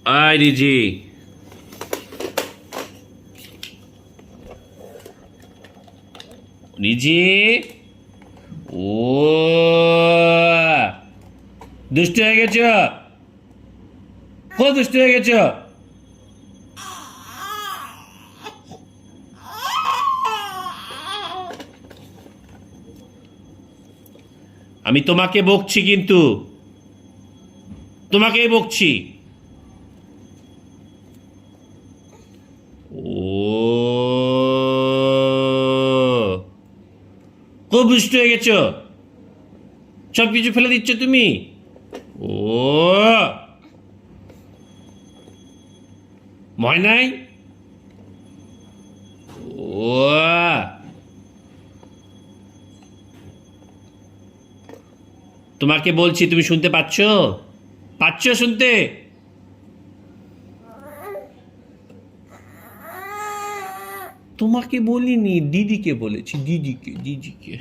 আয় রিজি, রিজি। ও দুষ্ট হয়ে গেছ, খুব দুষ্ট হয়ে গেছ। আমি তোমাকে বকছি, কিন্তু তোমাকেই বকছি। ও খুব দুষ্ট হয়ে গেছ, সব কিছু ফেলে দিচ্ছ তুমি। ও ভয় নাই। ও তোমাকে বলছি, তুমি শুনতে পাচ্ছ? পাচ্ছ শুনতে? তোমাকে বলিনি, দিদিকে বলেছি, দিদিকে।